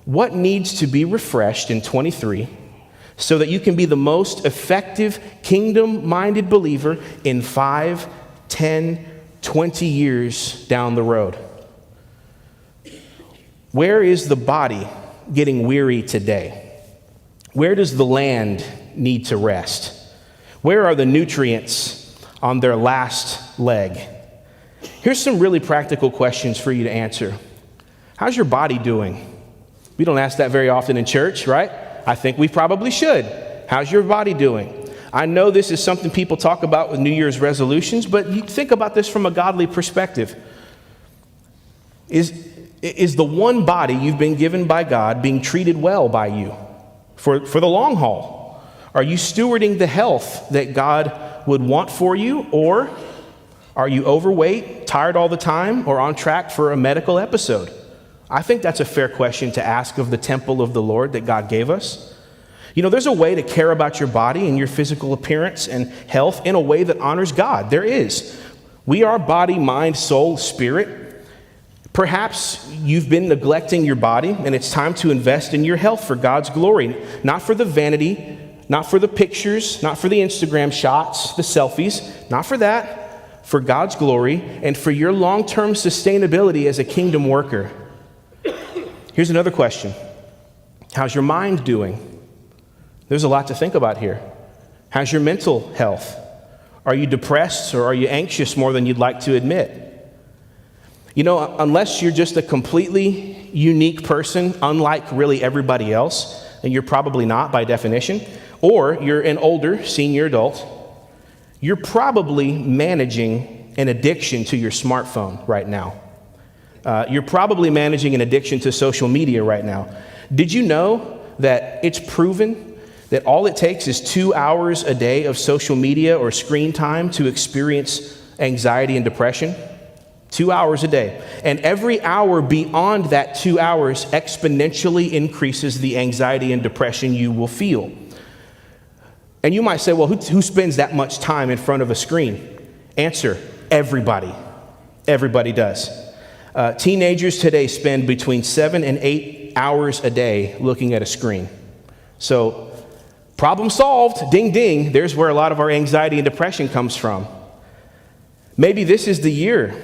What needs to be refreshed in 23 so that you can be the most effective kingdom-minded believer in 5, 10, 20 years down the road? Where is the body getting weary today? Where does the land need to rest? Where are the nutrients on their last leg? Here's some really practical questions for you to answer. How's your body doing? We don't ask that very often in church, right? I think we probably should. How's your body doing? I know this is something people talk about with New Year's resolutions, but you think about this from a godly perspective. Is the one body you've been given by God being treated well by you for the long haul? Are you stewarding the health that God would want for you, or are you overweight, tired all the time, or on track for a medical episode? I think that's a fair question to ask of the temple of the Lord that God gave us. You know, there's a way to care about your body and your physical appearance and health in a way that honors God. There is. We are body, mind, soul, spirit. Perhaps you've been neglecting your body, and it's time to invest in your health for God's glory, not for the vanity, not for the pictures, not for the Instagram shots, the selfies, not for that, for God's glory and for your long-term sustainability as a kingdom worker. Here's another question. How's your mind doing? There's a lot to think about here. How's your mental health? Are you depressed or are you anxious more than you'd like to admit? You know, unless you're just a completely unique person, unlike really everybody else, and you're probably not by definition, or you're an older senior adult, you're probably managing an addiction to your smartphone right now. You're probably managing an addiction to social media right now. Did you know that it's proven that all it takes is 2 hours a day of social media or screen time to experience anxiety and depression? 2 hours a day. And every hour beyond that 2 hours exponentially increases the anxiety and depression you will feel. And you might say, well, who spends that much time in front of a screen? Answer, everybody. Everybody does. Teenagers today spend between 7 and 8 hours a day looking at a screen. So, problem solved, ding, ding. There's where a lot of our anxiety and depression comes from. Maybe this is the year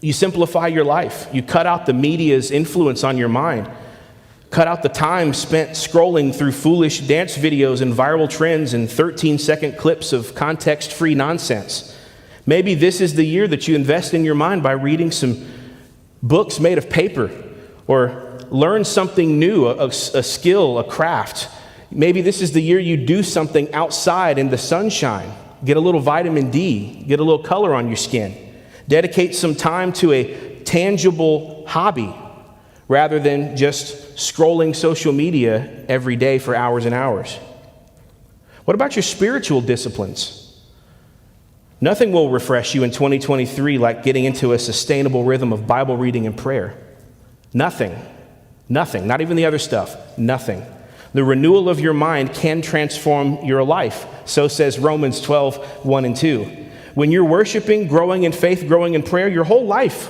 you simplify your life. You cut out the media's influence on your mind. Cut out the time spent scrolling through foolish dance videos and viral trends and 13-second clips of context-free nonsense. Maybe this is the year that you invest in your mind by reading some books made of paper, or learn something new, a skill, a craft. Maybe this is the year you do something outside in the sunshine. Get a little vitamin D, get a little color on your skin. Dedicate some time to a tangible hobby rather than just scrolling social media every day for hours and hours. What about your spiritual disciplines? Nothing will refresh you in 2023 like getting into a sustainable rhythm of Bible reading and prayer. Nothing. Nothing. Not even the other stuff. Nothing. The renewal of your mind can transform your life. So says Romans 12, 1 and 2. When you're worshiping, growing in faith, growing in prayer, your whole life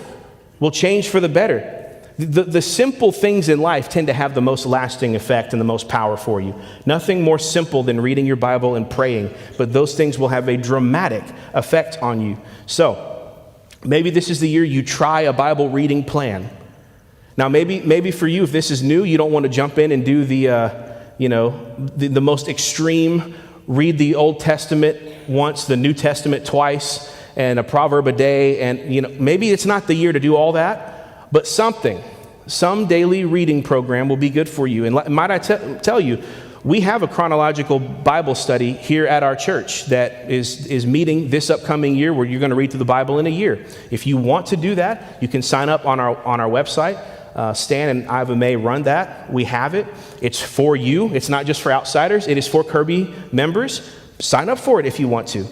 will change for the better. The simple things in life tend to have the most lasting effect and the most power for you. Nothing more simple than reading your Bible and praying, but those things will have a dramatic effect on you. So, maybe this is the year you try a Bible reading plan. Now, maybe for you, if this is new, you don't want to jump in and do the most extreme, read the Old Testament once, the New Testament twice, and a proverb a day, and maybe it's not the year to do all that. But some daily reading program will be good for you. And might I tell you, we have a chronological Bible study here at our church that is meeting this upcoming year, where you're going to read through the Bible in a year. If you want to do that, you can sign up on our website. Stan and Iva May run that. We have it. It's for you. It's not just for outsiders. It is for Kirby members. Sign up for it if you want to.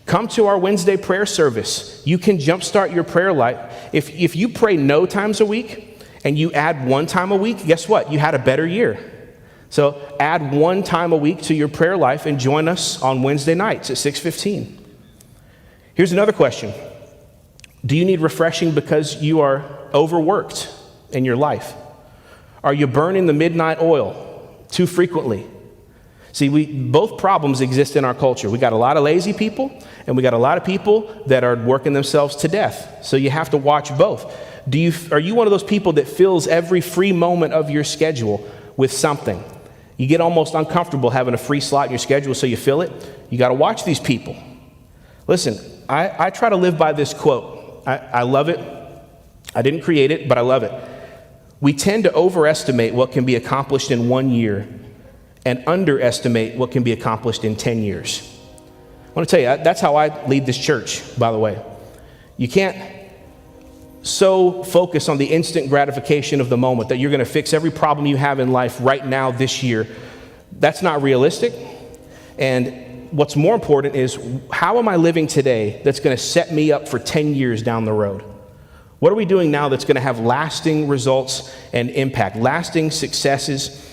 Come to our Wednesday prayer service. You can jumpstart your prayer life. If you pray no times a week and you add 1 time a week, guess what? You had a better year. So add 1 time a week to your prayer life and join us on Wednesday nights at 6:15. Here's another question. Do you need refreshing because you are overworked in your life? Are you burning the midnight oil too frequently? See, both problems exist in our culture. We got a lot of lazy people, and we got a lot of people that are working themselves to death. So you have to watch both. Are you one of those people that fills every free moment of your schedule with something? You get almost uncomfortable having a free slot in your schedule, so you fill it. You got to watch these people. Listen, I try to live by this quote. I love it. I didn't create it, but I love it. We tend to overestimate what can be accomplished in 1 year and underestimate what can be accomplished in 10 years. I want to tell you, that's how I lead this church, by the way. You can't so focus on the instant gratification of the moment that you're going to fix every problem you have in life right now this year. That's not realistic. And what's more important is, how am I living today that's going to set me up for 10 years down the road? What are we doing now that's going to have lasting results and impact, lasting successes?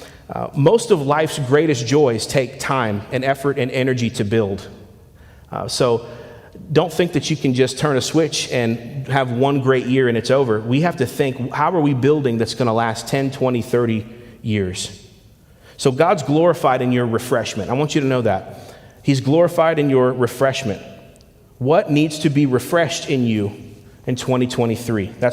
Most of life's greatest joys take time and effort and energy to build. So don't think that you can just turn a switch and have one great year and it's over. We have to think, how are we building that's going to last 10, 20, 30 years? So God's glorified in your refreshment. I want you to know that. He's glorified in your refreshment. What needs to be refreshed in you in 2023? That's